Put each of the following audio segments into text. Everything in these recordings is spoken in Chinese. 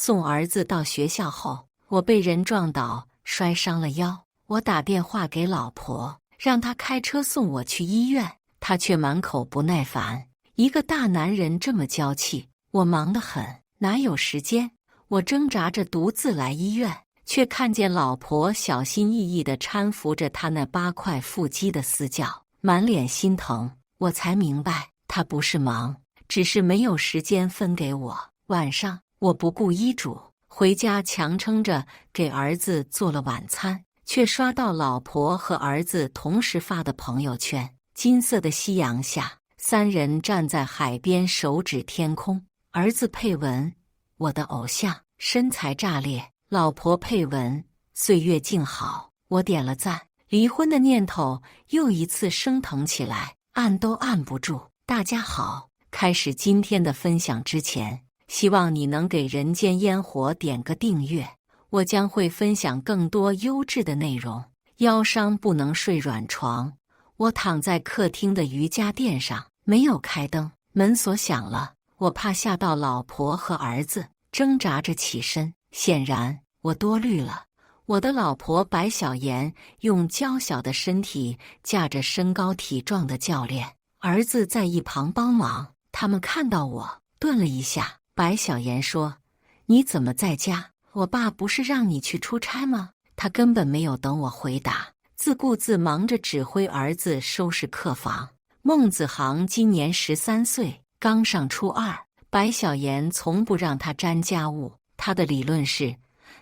送儿子到学校后，我被人撞倒，摔伤了腰。我打电话给老婆，让她开车送我去医院，她却满口不耐烦。一个大男人这么娇气，我忙得很，哪有时间？我挣扎着独自来医院，却看见老婆小心翼翼地搀扶着他那8块腹肌的私教，满脸心疼。我才明白，他不是忙，只是没有时间分给我。晚上，我不顾医嘱，回家强撑着给儿子做了晚餐，却刷到老婆和儿子同时发的朋友圈。金色的夕阳下，3人站在海边，手指天空。儿子配文：我的偶像，身材炸裂。老婆配文：岁月静好。我点了赞。离婚的念头又一次升腾起来，按都按不住。大家好，开始今天的分享之前，希望你能给人间烟火点个订阅，我将会分享更多优质的内容。腰伤不能睡软床，我躺在客厅的瑜伽垫上，没有开灯，门锁响了，我怕吓到老婆和儿子，挣扎着起身。显然我多虑了。我的老婆白小妍用娇小的身体架着身高体壮的教练，儿子在一旁帮忙。他们看到我，顿了一下。白小妍说：你怎么在家？我爸不是让你去出差吗？他根本没有等我回答，自顾自忙着指挥儿子收拾客房。孟子航今年13岁，刚上初2。白小妍从不让他沾家务，他的理论是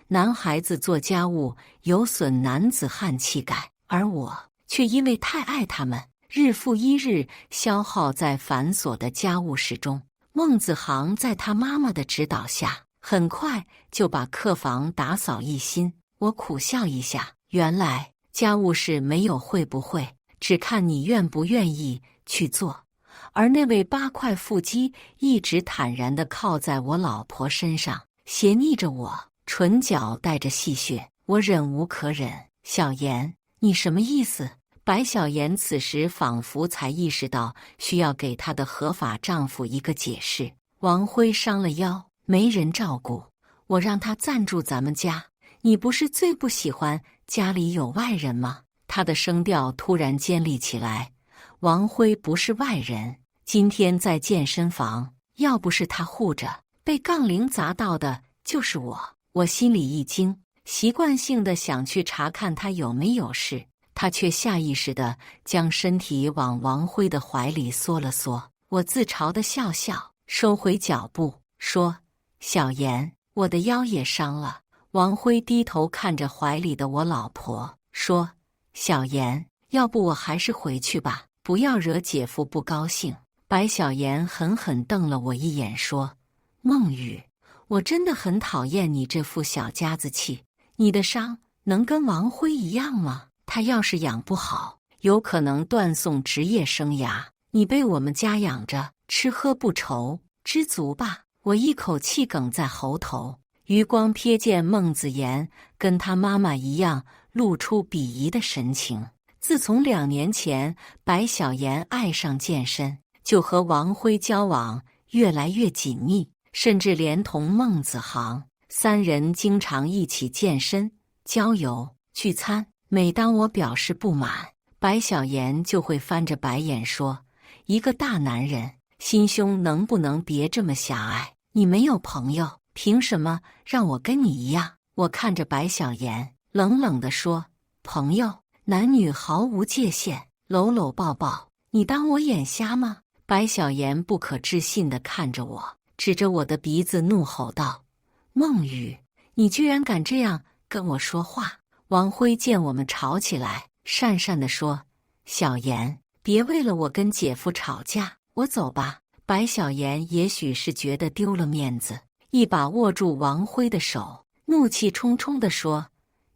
男孩子做家务有损男子汉气概，而我却因为太爱他们，日复一日消耗在繁琐的家务事中。孟子航在他妈妈的指导下，很快就把客房打扫一新。我苦笑一下，原来家务事没有会不会，只看你愿不愿意去做。而那位8块腹肌一直坦然地靠在我老婆身上，斜睨着我，唇角带着戏谑。我忍无可忍，小妍，你什么意思？白小妍此时仿佛才意识到需要给她的合法丈夫一个解释。王辉伤了腰，没人照顾，我让他暂住咱们家。你不是最不喜欢家里有外人吗？他的声调突然尖利起来。王辉不是外人，今天在健身房，要不是他护着，被杠铃砸到的就是我。我心里一惊，习惯性的想去查看他有没有事，他却下意识地将身体往王辉的怀里缩了缩。我自嘲地笑笑，收回脚步，说：小妍，我的腰也伤了。王辉低头看着怀里的我老婆，说：小妍，要不我还是回去吧，不要惹姐夫不高兴。白小妍狠狠瞪了我一眼，说：孟雨，我真的很讨厌你这副小家子气。你的伤能跟王辉一样吗？他要是养不好，有可能断送职业生涯。你被我们家养着，吃喝不愁，知足吧。我一口气哽在喉头，余光瞥见孟子妍跟他妈妈一样露出鄙夷的神情。自从2年前白小妍爱上健身，就和王辉交往越来越紧密，甚至连同孟子航3人经常一起健身、郊游、聚餐。每当我表示不满，白小妍就会翻着白眼说：一个大男人心胸能不能别这么狭隘？你没有朋友，凭什么让我跟你一样？我看着白小妍，冷冷地说：朋友，男女毫无界限，搂搂抱抱，你当我眼瞎吗？白小妍不可置信地看着我，指着我的鼻子怒吼道：孟雨，你居然敢这样跟我说话！王辉见我们吵起来，讪讪地说：小妍，别为了我跟姐夫吵架，我走吧。白小妍也许是觉得丢了面子，一把握住王辉的手，怒气冲冲地说：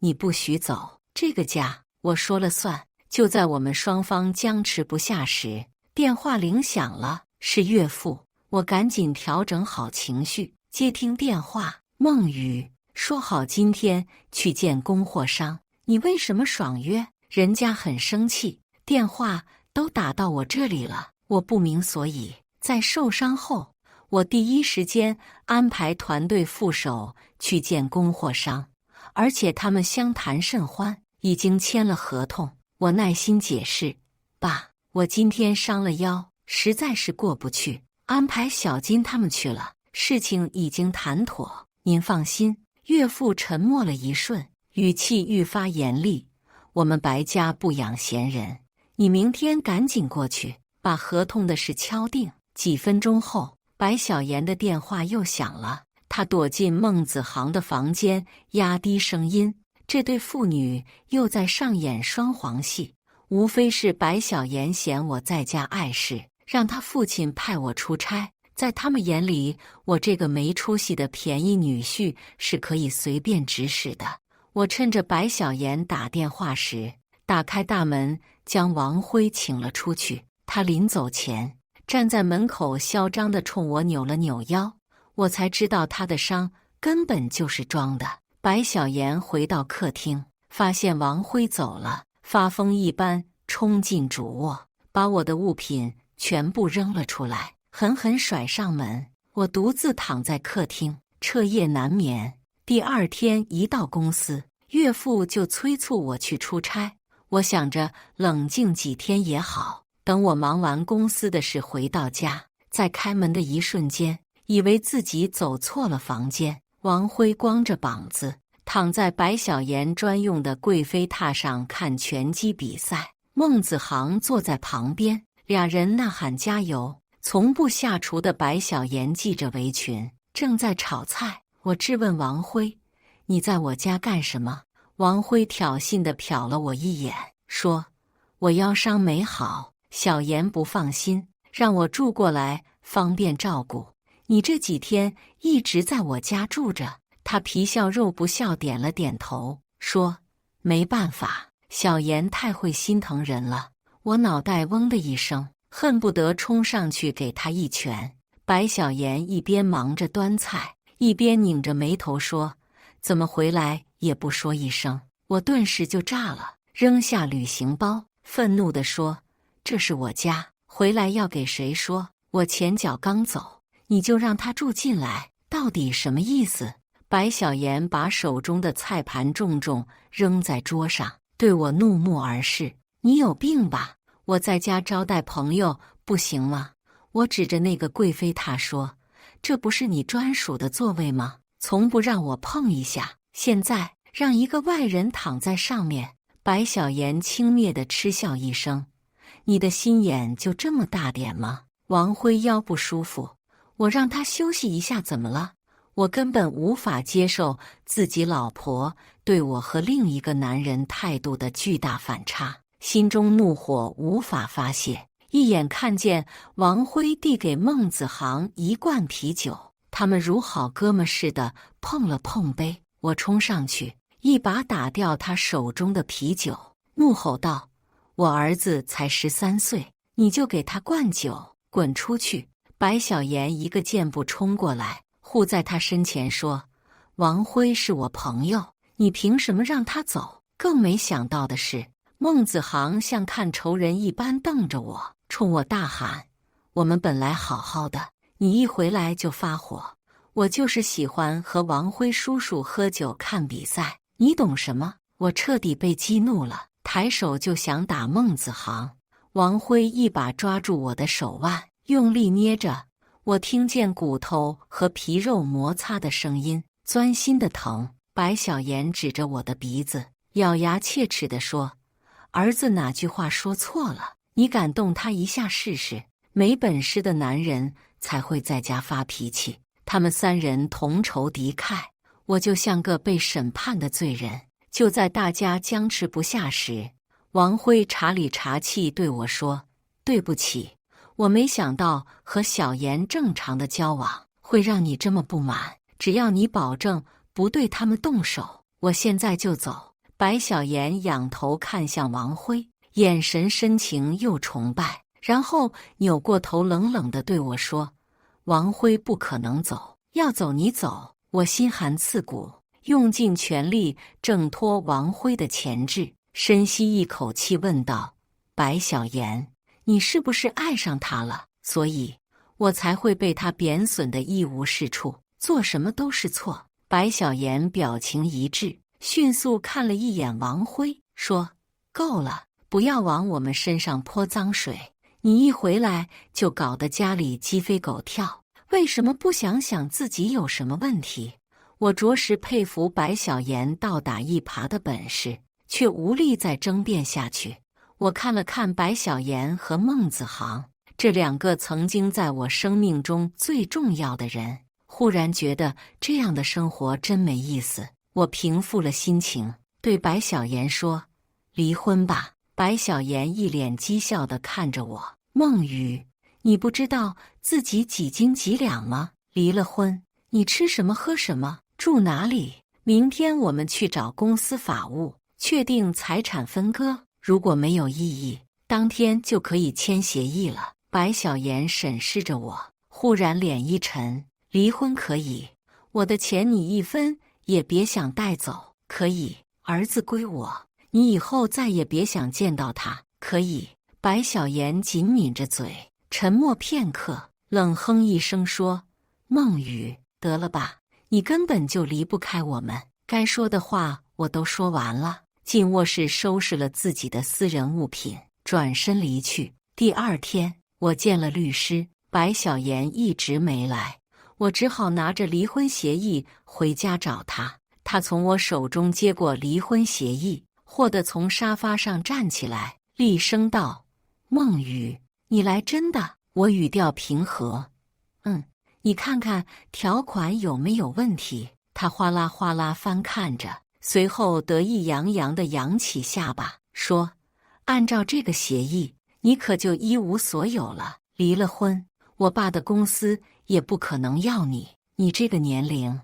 你不许走，这个家我说了算。就在我们双方僵持不下时，电话铃响了，是岳父。我赶紧调整好情绪，接听电话：孟雨，说好今天去见供货商，你为什么爽约？人家很生气，电话都打到我这里了，我不明所以。在受伤后，我第一时间安排团队副手去见供货商，而且他们相谈甚欢，已经签了合同。我耐心解释：爸，我今天伤了腰，实在是过不去，安排小金他们去了，事情已经谈妥，您放心。岳父沉默了一瞬，语气愈发严厉：我们白家不养闲人，你明天赶紧过去，把合同的事敲定。几分钟后，白小妍的电话又响了，她躲进孟子航的房间，压低声音。这对父女又在上演双簧戏，无非是白小妍嫌我在家碍事，让他父亲派我出差。在他们眼里，我这个没出息的便宜女婿是可以随便指使的。我趁着白小妍打电话时，打开大门，将王辉请了出去。他临走前，站在门口嚣张地冲我扭了扭腰，我才知道他的伤根本就是装的。白小妍回到客厅，发现王辉走了，发疯一般冲进主卧，把我的物品全部扔了出来，狠狠甩上门。我独自躺在客厅，彻夜难眠。第二天一到公司，岳父就催促我去出差。我想着冷静几天也好，等我忙完公司的事回到家，在开门的一瞬间，以为自己走错了房间。王辉光着膀子躺在白小妍专用的贵妃榻上看拳击比赛，孟子航坐在旁边，俩人呐喊加油。从不下厨的白小妍系着围裙，正在炒菜。我质问王辉：你在我家干什么？王辉挑衅地瞟了我一眼，说：我腰伤没好，小妍不放心，让我住过来方便照顾。你这几天一直在我家住着。他皮笑肉不笑点了点头，说：没办法，小妍太会心疼人了。我脑袋嗡的一声，恨不得冲上去给他一拳。白小妍一边忙着端菜，一边拧着眉头说：怎么回来也不说一声。我顿时就炸了，扔下旅行包，愤怒地说：这是我家，回来要给谁说？我前脚刚走，你就让他住进来，到底什么意思？白小妍把手中的菜盘重重扔在桌上，对我怒目而视：你有病吧？我在家招待朋友不行吗？我指着那个贵妃榻说：这不是你专属的座位吗？从不让我碰一下，现在让一个外人躺在上面。白小妍轻蔑地嗤笑一声：你的心眼就这么大点吗？王辉腰不舒服，我让他休息一下怎么了？我根本无法接受自己老婆对我和另一个男人态度的巨大反差，心中怒火无法发泄。一眼看见王辉递给孟子航一罐啤酒，他们如好哥们似的碰了碰杯。我冲上去，一把打掉他手中的啤酒，怒吼道：我儿子才13岁，你就给他灌酒，滚出去！白小妍一个箭步冲过来，护在他身前说：王辉是我朋友，你凭什么让他走？更没想到的是，孟子航像看仇人一般瞪着我，冲我大喊：我们本来好好的，你一回来就发火。我就是喜欢和王辉叔叔喝酒看比赛，你懂什么？我彻底被激怒了，抬手就想打孟子航。王辉一把抓住我的手腕，用力捏着，我听见骨头和皮肉摩擦的声音，钻心的疼。白小妍指着我的鼻子，咬牙切齿地说：儿子哪句话说错了？你敢动他一下试试？没本事的男人才会在家发脾气。他们三人同仇敌忾，我就像个被审判的罪人。就在大家僵持不下时，王辉茶里茶气对我说：对不起，我没想到和小妍正常的交往会让你这么不满，只要你保证不对他们动手，我现在就走。白小妍仰头看向王辉，眼神深情又崇拜，然后扭过头冷冷地对我说：王辉不可能走，要走你走。我心寒刺骨，用尽全力挣脱王辉的钳制，深吸一口气问道：白小妍，你是不是爱上他了？所以我才会被他贬损得一无是处，做什么都是错。白小妍表情一致，迅速看了一眼王辉，说：“够了，不要往我们身上泼脏水。你一回来就搞得家里鸡飞狗跳，为什么不想想自己有什么问题？”我着实佩服白小妍倒打一耙的本事，却无力再争辩下去。我看了看白小妍和孟子航这两个曾经在我生命中最重要的人，忽然觉得这样的生活真没意思。我平复了心情，对白小妍说：“离婚吧。”白小妍一脸讥笑地看着我：“孟雨，你不知道自己几斤几两吗？离了婚，你吃什么喝什么？住哪里？明天我们去找公司法务，确定财产分割。如果没有异议，当天就可以签协议了。”白小妍审视着我，忽然脸一沉：“离婚可以，我的钱你一分也别想带走。可以，儿子归我，你以后再也别想见到他。可以。”白小妍紧抿着嘴，沉默片刻，冷哼一声说：“孟雨，得了吧，你根本就离不开我们。该说的话我都说完了。”进卧室收拾了自己的私人物品，转身离去。第二天，我见了律师，白小妍一直没来，我只好拿着离婚协议回家找他。他从我手中接过离婚协议，霍地从沙发上站起来，厉声道：“孟雨，你来真的？”我语调平和：“你看看条款有没有问题？”他哗啦哗啦翻看着，随后得意洋洋地扬起下巴，说：“按照这个协议，你可就一无所有了。离了婚，我爸的公司也不可能要你。你这个年龄，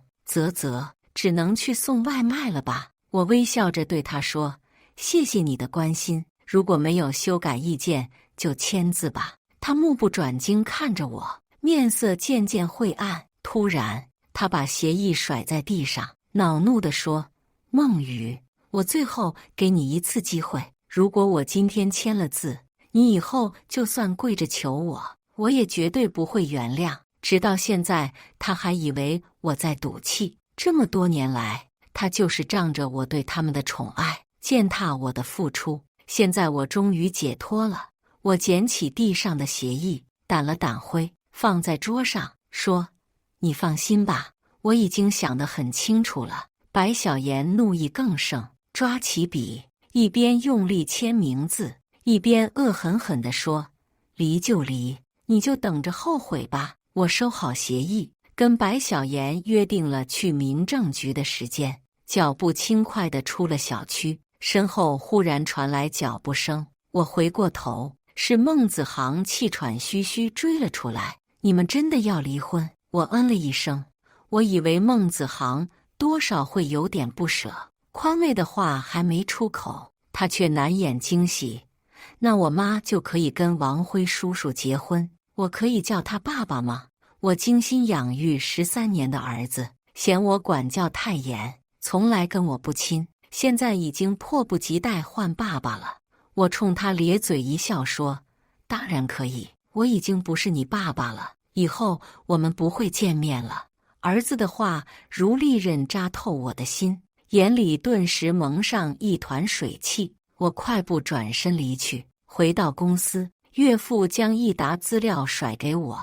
只能去送外卖了吧？”我微笑着对他说：“谢谢你的关心，如果没有修改意见，就签字吧。”他目不转睛看着我，面色渐渐晦暗。突然，他把协议甩在地上，恼怒地说：“孟雨，我最后给你一次机会，如果我今天签了字，你以后就算跪着求我，我也绝对不会原谅。”直到现在，他还以为我在赌气。这么多年来，他就是仗着我对他们的宠爱，践踏我的付出。现在我终于解脱了。我捡起地上的协议，掸了掸灰，放在桌上，说：“你放心吧，我已经想得很清楚了。”白小妍怒意更盛，抓起笔，一边用力签名字，一边恶狠狠地说：“离就离，你就等着后悔吧。”我收好协议，跟白小妍约定了去民政局的时间，脚步轻快地出了小区，身后忽然传来脚步声。我回过头，是孟子航气喘吁吁追了出来：“你们真的要离婚？”我嗯了一声，我以为孟子航多少会有点不舍，宽慰的话还没出口，他却难掩惊喜：“那我妈就可以跟王辉叔叔结婚，我可以叫他爸爸吗？我精心养育13年的儿子，嫌我管教太严，从来跟我不亲，现在已经迫不及待换爸爸了。”我冲他咧嘴一笑说：“当然可以，我已经不是你爸爸了，以后我们不会见面了。”儿子的话如利刃扎透我的心，眼里顿时蒙上一团水汽。我快步转身离去，回到公司，岳父将一沓资料甩给我：“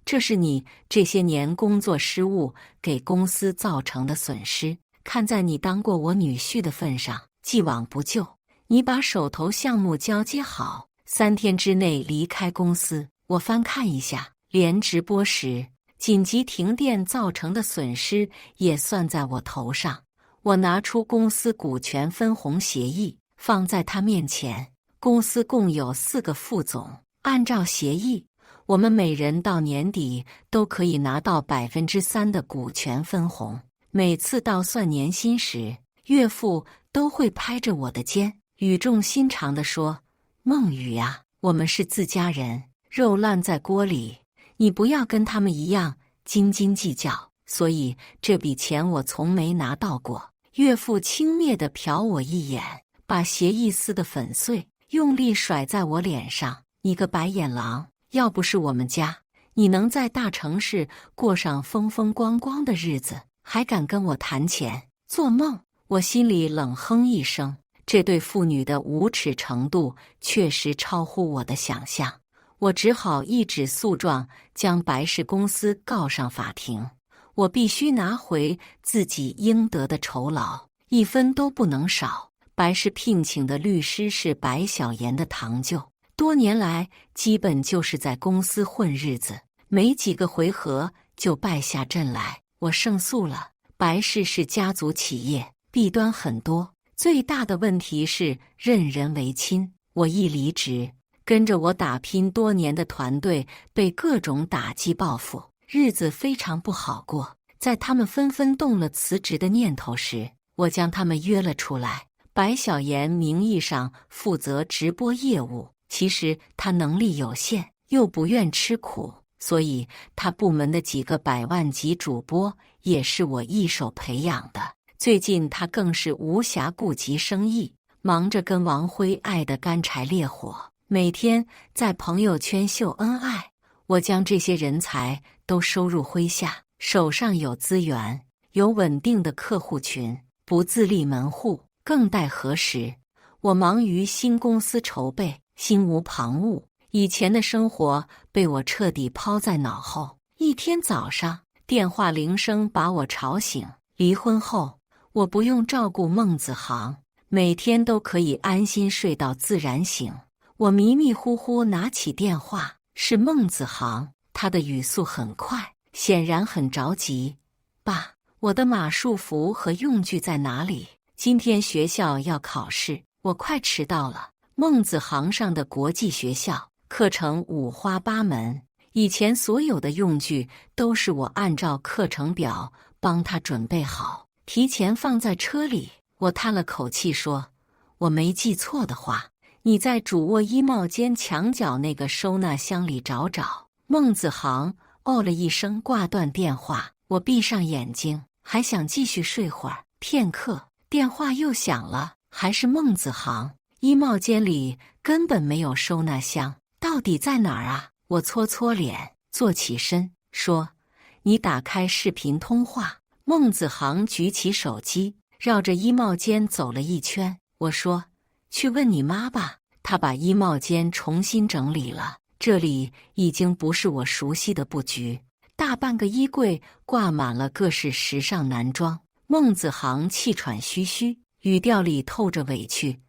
这是你这些年工作失误给公司造成的损失，看在你当过我女婿的份上，既往不咎，你把手头项目交接好，3天之内离开公司。”我翻看一下，连直播时紧急停电造成的损失也算在我头上。我拿出公司股权分红协议，放在他面前。公司共有4个副总，按照协议，我们每人到年底都可以拿到3%的股权分红。每次到算年薪时，岳父都会拍着我的肩，语重心长地说：“孟雨啊，我们是自家人，肉烂在锅里，你不要跟他们一样斤斤计较。所以这笔钱我从没拿到过。”岳父轻蔑地瞟我一眼，把协议撕得粉碎，用力甩在我脸上：“你个白眼狼，要不是我们家，你能在大城市过上风风光光的日子，还敢跟我谈钱？做梦！我心里冷哼一声，这对父女的无耻程度确实超乎我的想象。我只好一纸诉状将白氏公司告上法庭。我必须拿回自己应得的酬劳，一分都不能少。白氏聘请的律师是白小岩的堂舅，多年来基本就是在公司混日子，没几个回合就败下阵来。我胜诉了。白氏是家族企业，弊端很多，最大的问题是任人唯亲。我一离职，跟着我打拼多年的团队被各种打击报复，日子非常不好过。在他们纷纷动了辞职的念头时，我将他们约了出来。白小岩名义上负责直播业务，其实他能力有限，又不愿吃苦，所以他部门的几个百万级主播也是我一手培养的。最近他更是无暇顾及生意，忙着跟王辉爱得干柴烈火，每天在朋友圈秀恩爱。我将这些人才都收入麾下，手上有资源，有稳定的客户群，不自立门户，更待何时？我忙于新公司筹备，心无旁骛，以前的生活被我彻底抛在脑后。一天早上，电话铃声把我吵醒。离婚后，我不用照顾孟子航，每天都可以安心睡到自然醒。我迷迷糊糊拿起电话，是孟子航，他的语速很快，显然很着急。爸，我的马术服和用具在哪里？今天学校要考试，我快迟到了。孟子航上的国际学校，课程五花八门，以前所有的用具都是我按照课程表帮他准备好，提前放在车里。我叹了口气说，我没记错的话，你在主卧衣帽间墙角那个收纳箱里找找。孟子航哦了一声，挂断电话。我闭上眼睛，还想继续睡会儿。片刻，电话又响了，还是孟子航。衣帽间里根本没有收纳箱，到底在哪儿啊？我搓搓脸，坐起身说，你打开视频通话。孟子航举起手机，绕着衣帽间走了一圈。我说，去问你妈吧。他把衣帽间重新整理了，这里已经不是我熟悉的布局，大半个衣柜挂满了各式时尚男装。孟子航气喘吁吁，语调里透着委屈。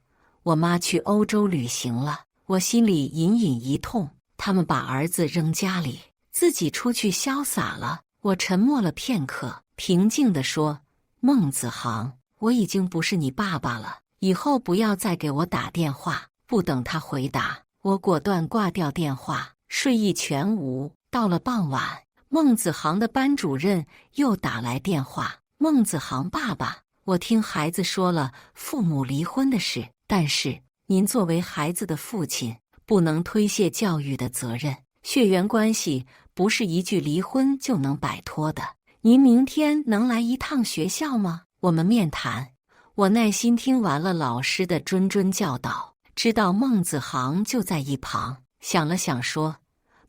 我妈去欧洲旅行了。我心里隐隐一痛，他们把儿子扔家里，自己出去潇洒了。我沉默了片刻，平静地说，孟子航，我已经不是你爸爸了，以后不要再给我打电话。不等他回答，我果断挂掉电话，睡意全无。到了傍晚，孟子航的班主任又打来电话。孟子航爸爸，我听孩子说了父母离婚的事，但是您作为孩子的父亲，不能推卸教育的责任。血缘关系不是一句离婚就能摆脱的。您明天能来一趟学校吗？我们面谈。我耐心听完了老师的谆谆教导，知道孟子航就在一旁，想了想说，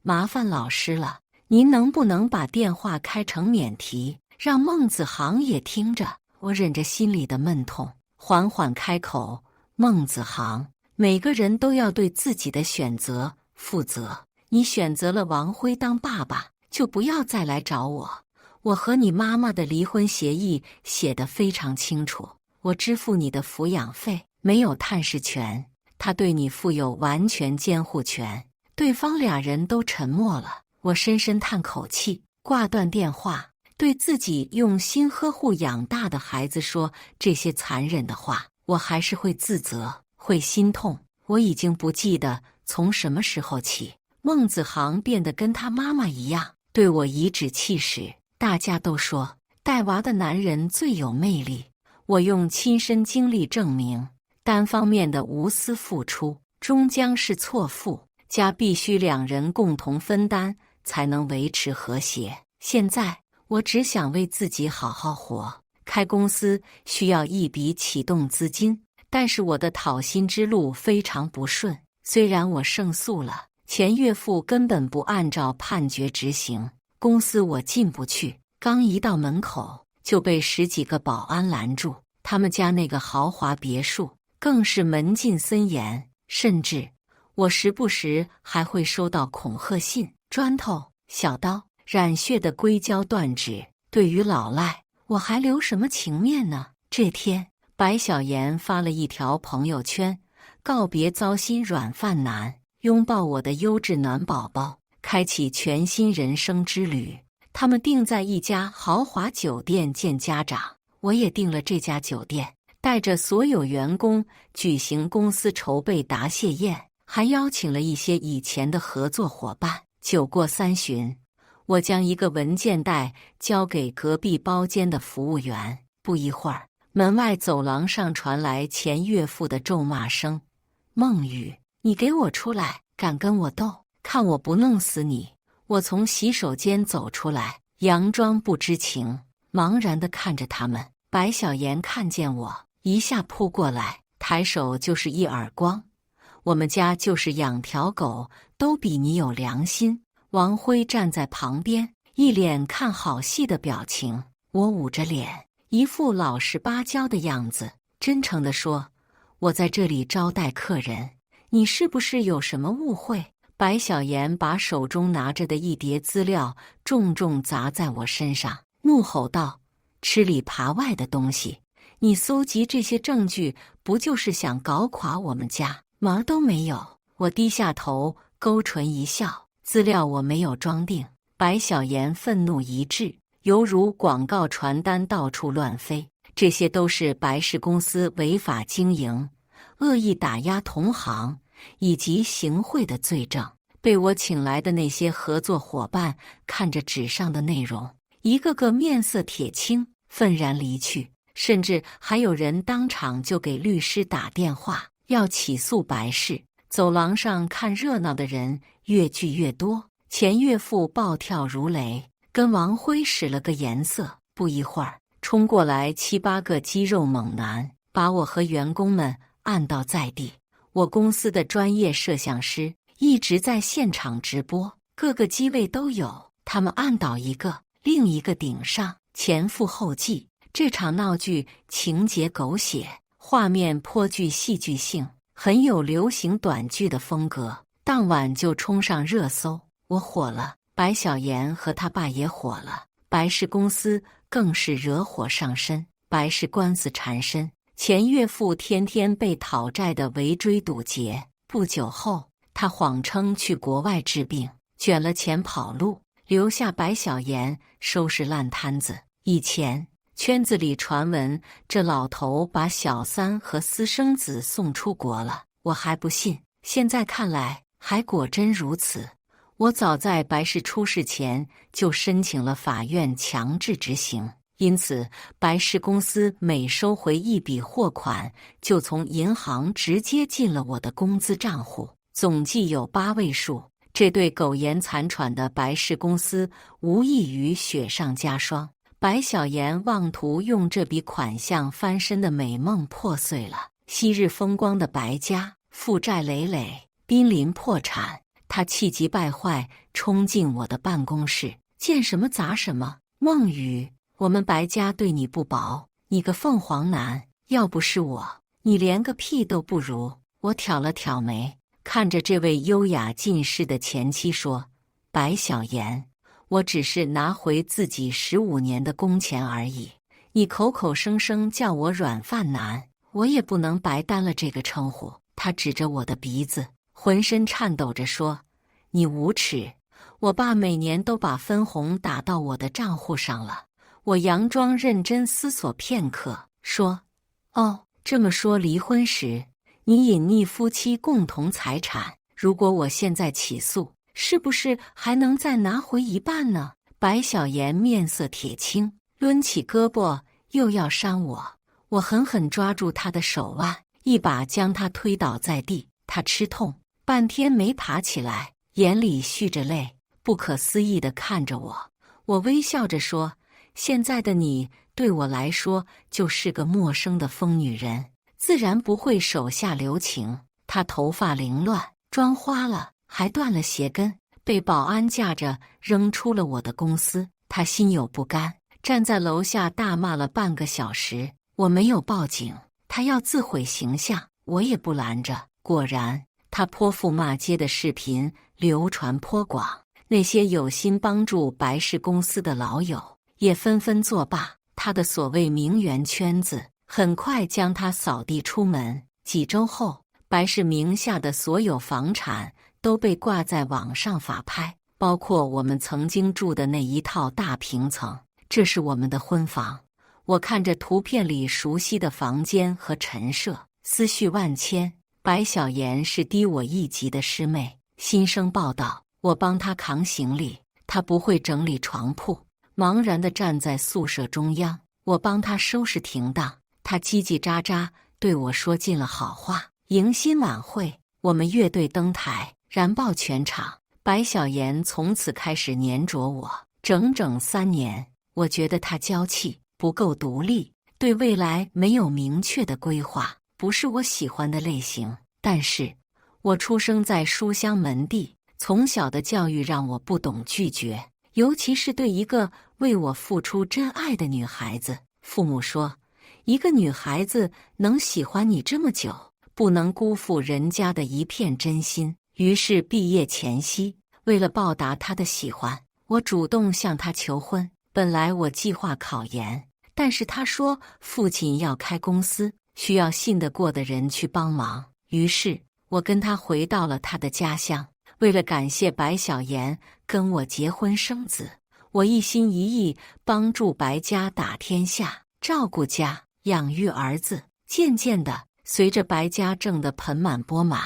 麻烦老师了，您能不能把电话开成免提，让孟子航也听着？我忍着心里的闷痛，缓缓开口，孟子航，每个人都要对自己的选择负责。你选择了王辉当爸爸，就不要再来找我。我和你妈妈的离婚协议写得非常清楚，我支付你的抚养费，没有探视权，他对你负有完全监护权。对方俩人都沉默了，我深深叹口气，挂断电话，对自己用心呵护养大的孩子说这些残忍的话，我还是会自责，会心痛。我已经不记得从什么时候起，孟子航变得跟他妈妈一样，对我颐指气使。大家都说带娃的男人最有魅力，我用亲身经历证明，单方面的无私付出终将是错付，家必须两人共同分担才能维持和谐。现在我只想为自己好好活。开公司需要一笔启动资金，但是我的讨薪之路非常不顺。虽然我胜诉了，前岳父根本不按照判决执行，公司我进不去。刚一到门口，就被10几个保安拦住。他们家那个豪华别墅更是门禁森严，甚至我时不时还会收到恐吓信，砖头、小刀、染血的硅胶断指。对于老赖，我还留什么情面呢？这天，白小妍发了一条朋友圈，告别糟心软饭男，拥抱我的优质暖宝宝，开启全新人生之旅。他们定在一家豪华酒店见家长，我也订了这家酒店，带着所有员工举行公司筹备答谢宴，还邀请了一些以前的合作伙伴。酒过3巡，我将一个文件袋交给隔壁包间的服务员。不一会儿，门外走廊上传来前岳父的咒骂声：“孟雨，你给我出来！敢跟我斗，看我不弄死你！”我从洗手间走出来，佯装不知情，茫然地看着他们。白小妍看见我，一下扑过来，抬手就是一耳光：“我们家就是养条狗，都比你有良心。”王辉站在旁边，一脸看好戏的表情。我捂着脸，一副老实巴交的样子，真诚地说：“我在这里招待客人，你是不是有什么误会？”白小妍把手中拿着的一叠资料重重砸在我身上，怒吼道：“吃里扒外的东西！你搜集这些证据，不就是想搞垮我们家？毛都没有！”我低下头，勾唇一笑。资料我没有装订。白小妍愤怒一掷，犹如广告传单到处乱飞。这些都是白氏公司违法经营、恶意打压同行以及行贿的罪证。被我请来的那些合作伙伴看着纸上的内容，一个个面色铁青，愤然离去。甚至还有人当场就给律师打电话，要起诉白氏。走廊上看热闹的人越聚越多，前岳父暴跳如雷，跟王辉使了个颜色。不一会儿，冲过来7、8个肌肉猛男，把我和员工们按倒在地。我公司的专业摄像师一直在现场直播，各个机位都有，他们按倒一个，另一个顶上，前赴后继。这场闹剧情节狗血，画面颇具戏剧性，很有流行短剧的风格，当晚就冲上热搜。我火了，白小妍和他爸也火了，白氏公司更是惹火上身，白氏官司缠身，前岳父天天被讨债的围追堵截。不久后，他谎称去国外治病，卷了钱跑路，留下白小妍收拾烂摊子。以前圈子里传闻，这老头把小三和私生子送出国了，我还不信，现在看来还果真如此。我早在白氏出事前就申请了法院强制执行，因此白氏公司每收回一笔货款，就从银行直接进了我的工资账户，总计有8位数。这对苟延残喘的白氏公司无异于雪上加霜。白小妍妄图用这笔款项翻身的美梦破碎了，昔日风光的白家负债累累，濒临破产。他气急败坏，冲进我的办公室，见什么砸什么。孟雨，我们白家对你不薄，你个凤凰男，要不是我，你连个屁都不如。我挑了挑眉，看着这位优雅近视的前妻说：“白小妍，我只是拿回自己15年的工钱而已，你口口声声叫我软饭男，我也不能白担了这个称呼。”他指着我的鼻子，浑身颤抖着说：“你无耻！我爸每年都把分红打到我的账户上了。”我佯装认真思索片刻，说：“哦，这么说离婚时你隐匿夫妻共同财产，如果我现在起诉，是不是还能再拿回一半呢？”白小妍面色铁青，抡起胳膊又要扇我。我狠狠抓住他的手腕，一把将他推倒在地。他吃痛，半天没爬起来，眼里蓄着泪，不可思议地看着我。我微笑着说：“现在的你对我来说就是个陌生的疯女人，自然不会手下留情。”他头发凌乱，妆花了，还断了鞋跟，被保安架着扔出了我的公司。他心有不甘，站在楼下大骂了半个小时。我没有报警，他要自毁形象，我也不拦着。果然，他泼妇骂街的视频流传颇广，那些有心帮助白氏公司的老友也纷纷作罢。他的所谓名媛圈子很快将他扫地出门。几周后，白氏名下的所有房产都被挂在网上法拍，包括我们曾经住的那一套大平层。这是我们的婚房。我看着图片里熟悉的房间和陈设，思绪万千。白小妍是低我一级的师妹，新生报道，我帮她扛行李，她不会整理床铺，茫然地站在宿舍中央。我帮她收拾停当，她叽叽喳喳对我说尽了好话。迎新晚会，我们乐队登台，燃爆全场。白小妍从此开始黏着我，整整3年。我觉得她娇气，不够独立，对未来没有明确的规划，不是我喜欢的类型。但是，我出生在书香门第，从小的教育让我不懂拒绝，尤其是对一个为我付出真爱的女孩子。父母说，一个女孩子能喜欢你这么久，不能辜负人家的一片真心。于是毕业前夕，为了报答她的喜欢，我主动向她求婚。本来我计划考研，但是他说父亲要开公司，需要信得过的人去帮忙。于是我跟他回到了他的家乡。为了感谢白小妍跟我结婚生子，我一心一意帮助白家打天下，照顾家，养育儿子。渐渐的，随着白家挣得盆满钵满，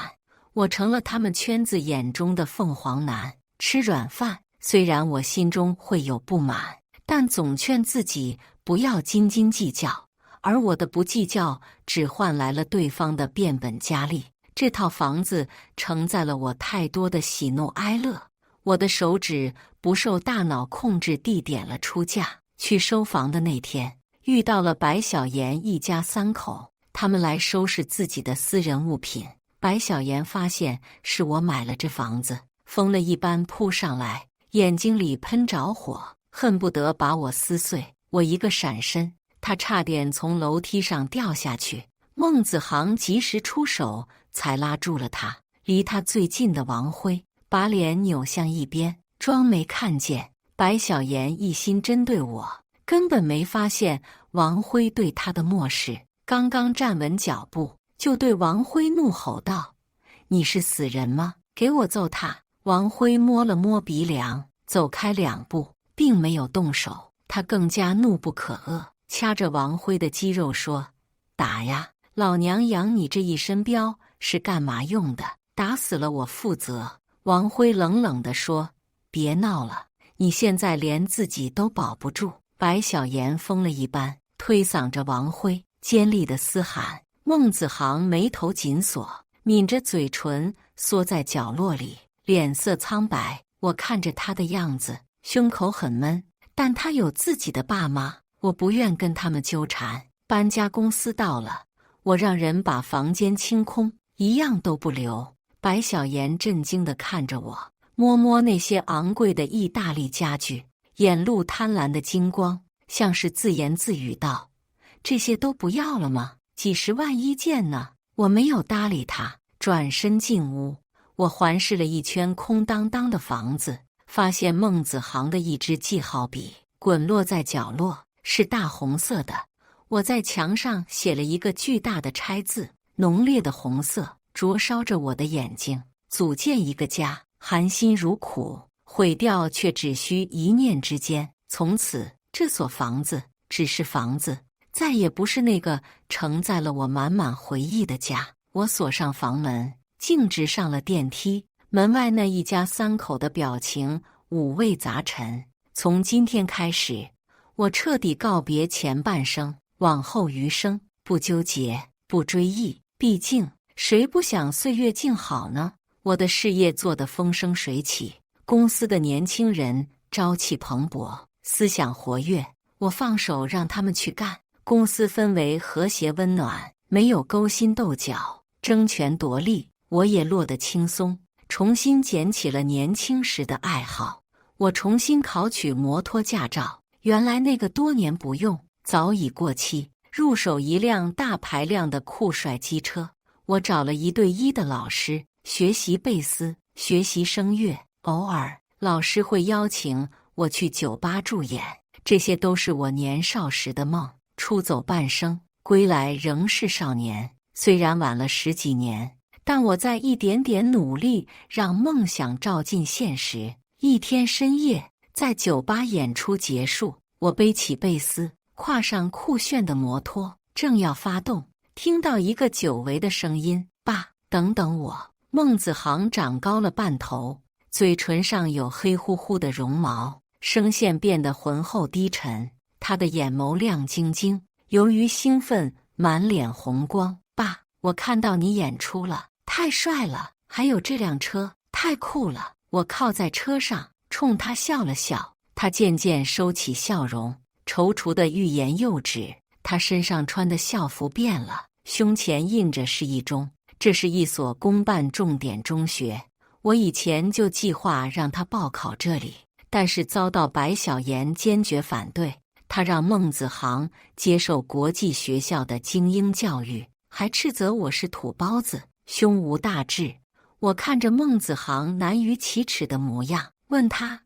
我成了他们圈子眼中的凤凰男，吃软饭。虽然我心中会有不满，但总劝自己不要斤斤计较，而我的不计较只换来了对方的变本加厉。这套房子承载了我太多的喜怒哀乐，我的手指不受大脑控制地点了出价。去收房的那天，遇到了白小妍一家3口，他们来收拾自己的私人物品。白小妍发现是我买了这房子，疯了一般扑上来，眼睛里喷着火，恨不得把我撕碎。我一个闪身，他差点从楼梯上掉下去。孟子航及时出手，才拉住了他。离他最近的王辉把脸扭向一边，装没看见。白小妍一心针对我，根本没发现王辉对他的漠视。刚刚站稳脚步，就对王辉怒吼道：“你是死人吗？给我揍他！”王辉摸了摸鼻梁，走开2步，并没有动手。他更加怒不可遏，掐着王辉的肌肉说：“打呀！老娘养你这一身膘是干嘛用的？打死了我负责。”王辉冷冷地说：“别闹了，你现在连自己都保不住。”白小妍疯了一般推搡着王辉，尖利的嘶喊。孟子航眉头紧锁，抿着嘴唇缩在角落里，脸色苍白。我看着他的样子，胸口很闷，但他有自己的爸妈，我不愿跟他们纠缠。搬家公司到了，我让人把房间清空，一样都不留。白小妍震惊地看着我，摸摸那些昂贵的意大利家具，眼露贪婪的金光，像是自言自语道：“这些都不要了吗？几10万1件呢？”我没有搭理他，转身进屋。我环视了一圈空荡荡的房子，发现孟子航的一支记号笔滚落在角落，是大红色的。我在墙上写了一个巨大的拆字，浓烈的红色灼烧着我的眼睛。组建一个家，含辛茹苦，毁掉却只需一念之间。从此，这所房子只是房子，再也不是那个承载了我满满回忆的家。我锁上房门，径直上了电梯。门外那一家3口的表情五味杂陈。从今天开始，我彻底告别前半生，往后余生不纠结，不追忆。毕竟，谁不想岁月静好呢？我的事业做得风生水起，公司的年轻人朝气蓬勃，思想活跃。我放手让他们去干，公司氛围和谐温暖，没有勾心斗角、争权夺利。我也落得轻松，重新捡起了年轻时的爱好。我重新考取摩托驾照，原来那个多年不用，早已过期。入手一辆大排量的酷帅机车，我找了1对1的老师学习贝斯，学习声乐。偶尔老师会邀请我去酒吧驻演，这些都是我年少时的梦。出走半生，归来仍是少年。虽然晚了10几年，但我在一点点努力，让梦想照进现实。一天深夜，在酒吧演出结束，我背起贝斯，跨上酷炫的摩托，正要发动，听到一个久违的声音：“爸，等等我。”孟子航长高了半头，嘴唇上有黑乎乎的绒毛，声线变得浑厚低沉，他的眼眸亮晶晶，由于兴奋，满脸红光。“爸，我看到你演出了，太帅了，还有这辆车，太酷了。”我靠在车上，冲他笑了笑，他渐渐收起笑容，踌躇的欲言又止。他身上穿的校服变了，胸前印着市一中，这是一所公办重点中学。我以前就计划让他报考这里，但是遭到白小岩坚决反对。他让孟子航接受国际学校的精英教育，还斥责我是土包子，胸无大志。我看着孟子航难于启齿的模样，问他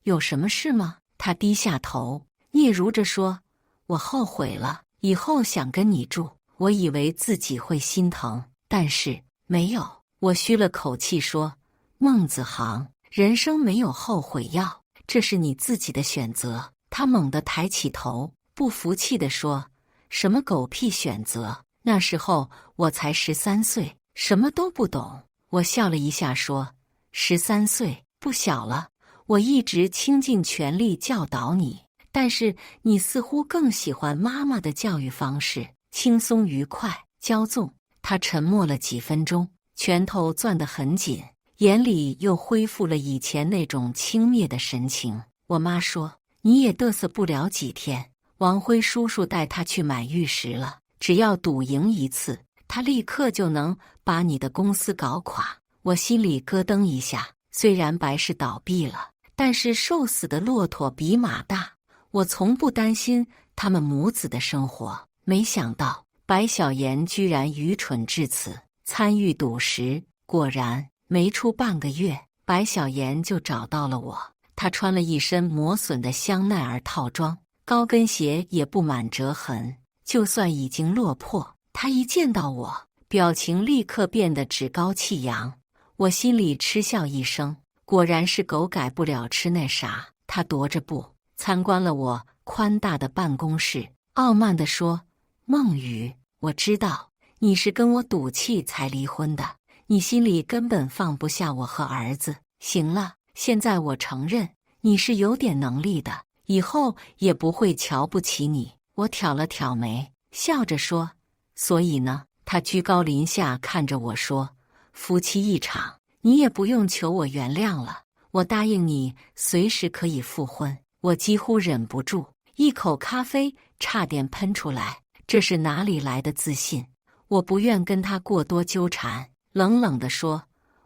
有什么事吗？他低下头，嗫嚅着说：“我后悔了，以后想跟你住。”我以为自己会心疼，但是没有。我吁了口气说：“孟子航，人生没有后悔药，这是你自己的选择。”他猛地抬起头，不服气地说：“什么狗屁选择？那时候我才13岁，什么都不懂。”我笑了一下说：“13岁不小了，我一直倾尽全力教导你，但是你似乎更喜欢妈妈的教育方式，轻松愉快，骄纵。”他沉默了几分钟，拳头攥得很紧，眼里又恢复了以前那种轻蔑的神情。我妈说：“你也嘚瑟不了几天，王辉叔叔带他去买玉石了，只要赌赢一次，他立刻就能把你的公司搞垮。”我心里咯噔一下，虽然白氏倒闭了，但是瘦死的骆驼比马大，我从不担心他们母子的生活。没想到白小岩居然愚蠢至此，参与赌石。果然没出半个月，白小岩就找到了我。他穿了一身磨损的香奈儿套装，高跟鞋也布满折痕，就算已经落魄，他一见到我，表情立刻变得趾高气扬。我心里嗤笑一声，果然是狗改不了吃那啥。他踱着步参观了我宽大的办公室，傲慢地说：“孟雨，我知道你是跟我赌气才离婚的，你心里根本放不下我和儿子。行了，现在我承认你是有点能力的，以后也不会瞧不起你。”我挑了挑眉，笑着说：“所以呢？”他居高临下看着我说：“夫妻一场，你也不用求我原谅了，我答应你随时可以复婚。”我几乎忍不住，一口咖啡差点喷出来，这是哪里来的自信？我不愿跟他过多纠缠，冷冷地说：“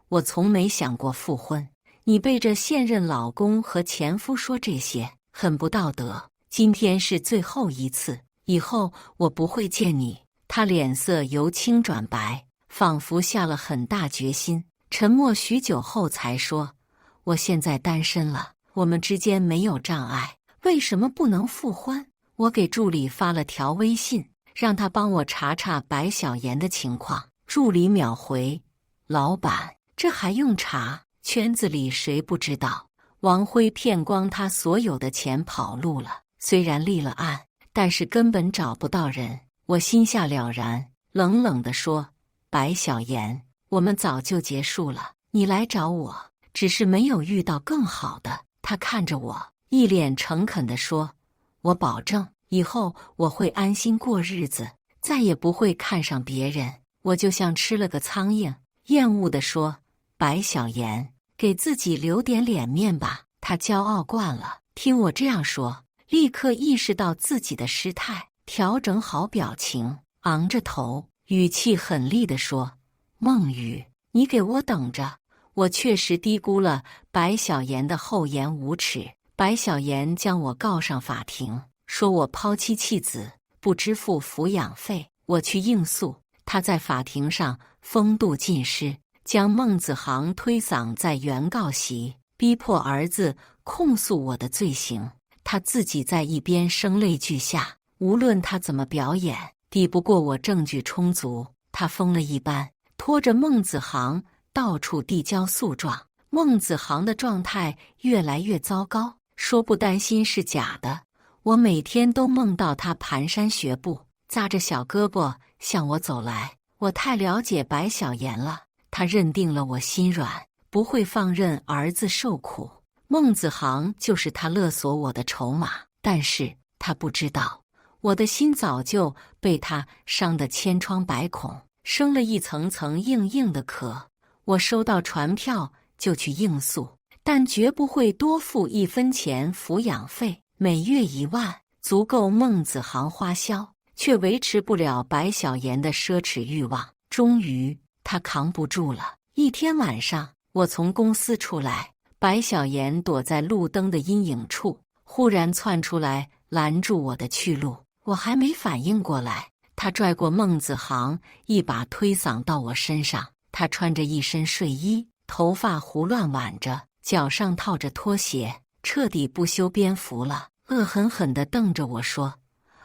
我从没想过复婚，你背着现任老公和前夫说这些，很不道德。今天是最后一次，以后我不会见你。”他脸色由青转白，仿佛下了很大决心。沉默许久后才说：“我现在单身了，我们之间没有障碍，为什么不能复婚？”我给助理发了条微信，让他帮我查查白小岩的情况。助理秒回：“老板，这还用查？圈子里谁不知道？王辉骗光他所有的钱跑路了，虽然立了案，但是根本找不到人。”我心下了然，冷冷地说：“白小岩，我们早就结束了，你来找我，只是没有遇到更好的。”他看着我，一脸诚恳地说：“我保证，以后我会安心过日子，再也不会看上别人。”我就像吃了个苍蝇，厌恶地说：“白小岩，给自己留点脸面吧。”他骄傲惯了，听我这样说，立刻意识到自己的失态，调整好表情，昂着头，语气狠厉地说：“孟雨，你给我等着！我确实低估了白小妍的厚颜无耻。白小妍将我告上法庭，说我抛妻弃子，不支付抚养费。我去应诉，他在法庭上风度尽失，将孟子航推搡在原告席，逼迫儿子控诉我的罪行。他自己在一边声泪俱下，无论他怎么表演，抵不过我证据充足。他疯了一般，拖着孟子航到处递交诉状。孟子航的状态越来越糟糕，说不担心是假的。我每天都梦到他蹒跚学步，扎着小胳膊向我走来。我太了解白小妍了，他认定了我心软，不会放任儿子受苦。孟子航就是他勒索我的筹码，但是他不知道，我的心早就被他伤得千疮百孔，生了一层层硬硬的壳。我收到传票就去应诉，但绝不会多付1分钱抚养费，每月1万，足够孟子航花销，却维持不了白小妍的奢侈欲望。终于，他扛不住了。一天晚上，我从公司出来，白小妍躲在路灯的阴影处，忽然窜出来拦住我的去路。我还没反应过来，他拽过孟子航，一把推搡到我身上。他穿着一身睡衣，头发胡乱挽着，脚上套着拖鞋，彻底不修边幅了，恶狠狠地瞪着我说：“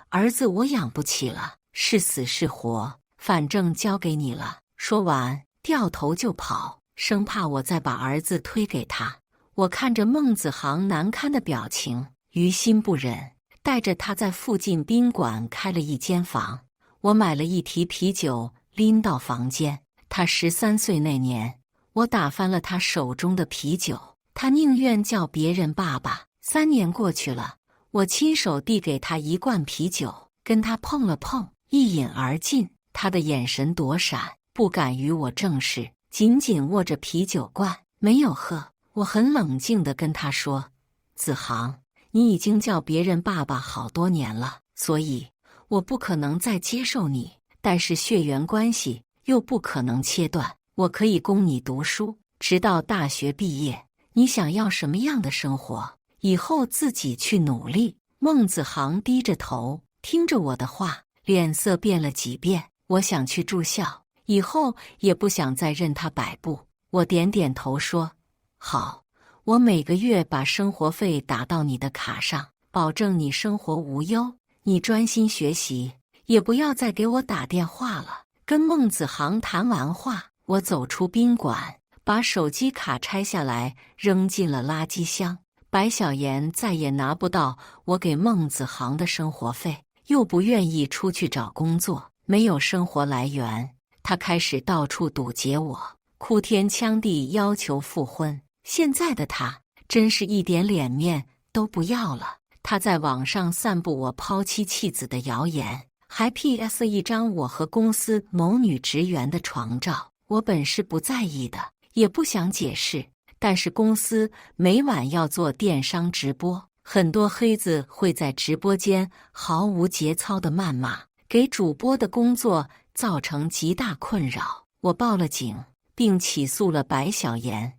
儿子我养不起了，是死是活，反正交给你了。”说完，掉头就跑，生怕我再把儿子推给他。我看着孟子航难堪的表情，于心不忍，带着他在附近宾馆开了一间房。我买了一提啤酒，拎到房间。他13岁那年，我打翻了他手中的啤酒，他宁愿叫别人爸爸。3年过去了，我亲手递给他一罐啤酒，跟他碰了碰，一饮而尽。他的眼神躲闪，不敢与我正视，紧紧握着啤酒罐，没有喝。我很冷静地跟他说：“子航，你已经叫别人爸爸好多年了，所以我不可能再接受你，但是血缘关系又不可能切断。我可以供你读书，直到大学毕业。你想要什么样的生活，以后自己去努力。”孟子航低着头，听着我的话，脸色变了几变。我想去住校，以后也不想再任他摆布。我点点头说：“好，我每个月把生活费打到你的卡上，保证你生活无忧。你专心学习，也不要再给我打电话了。”跟孟子航谈完话，我走出宾馆，把手机卡拆下来扔进了垃圾箱。白小妍再也拿不到我给孟子航的生活费，又不愿意出去找工作，没有生活来源。他开始到处堵截我，哭天抢地要求复婚。现在的他真是一点脸面都不要了。他在网上散布我抛妻弃子的谣言，还 PS 一张我和公司某女职员的床照。我本是不在意的，也不想解释，但是公司每晚要做电商直播，很多黑子会在直播间毫无节操的谩骂，给主播的工作造成极大困扰。我报了警，并起诉了白小妍。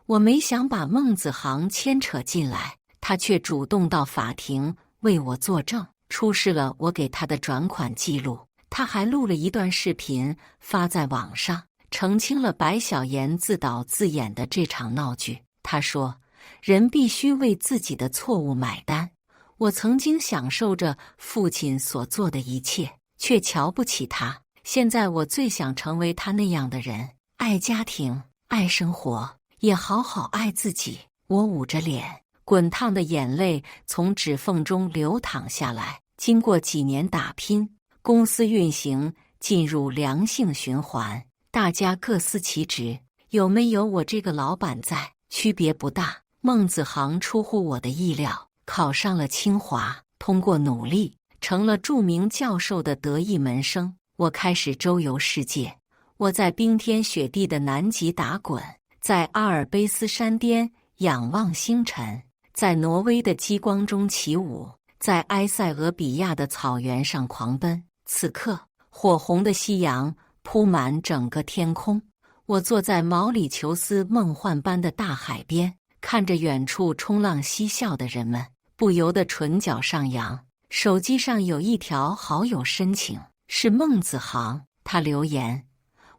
我没想把孟子航牵扯进来，他却主动到法庭为我作证，出示了我给他的转款记录。他还录了一段视频发在网上，澄清了白小妍自导自演的这场闹剧。他说：“人必须为自己的错误买单。我曾经享受着父亲所做的一切，却瞧不起他。现在我最想成为他那样的人，爱家庭，爱生活，也好好爱自己。”我捂着脸，滚烫的眼泪从指缝中流淌下来。经过几年打拼，公司运行进入良性循环，大家各司其职，有没有我这个老板在，区别不大。孟子航出乎我的意料，考上了清华，通过努力成了著名教授的得意门生。我开始周游世界，我在冰天雪地的南极打滚，在阿尔卑斯山巅仰望星辰，在挪威的极光中起舞，在埃塞俄比亚的草原上狂奔。此刻，火红的夕阳铺满整个天空，我坐在毛里求斯梦幻般的大海边，看着远处冲浪嬉笑的人们，不由得唇角上扬。手机上有一条好友申请，是孟子航，他留言：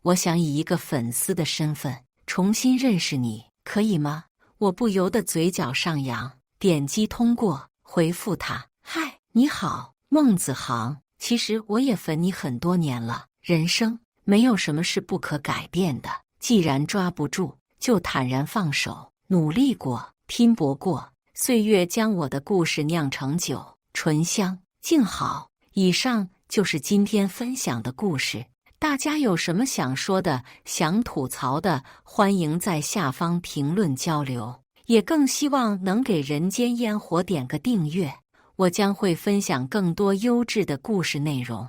我想以一个粉丝的身份重新认识你，可以吗？我不由得嘴角上扬，点击通过，回复他：嗨，你好，孟子航。其实我也粉你很多年了，人生没有什么是不可改变的，既然抓不住，就坦然放手。努力过，拼搏过，岁月将我的故事酿成酒，醇香静好。以上就是今天分享的故事，大家有什么想说的、想吐槽的，欢迎在下方评论交流。也更希望能给人间烟火点个订阅，我将会分享更多优质的故事内容。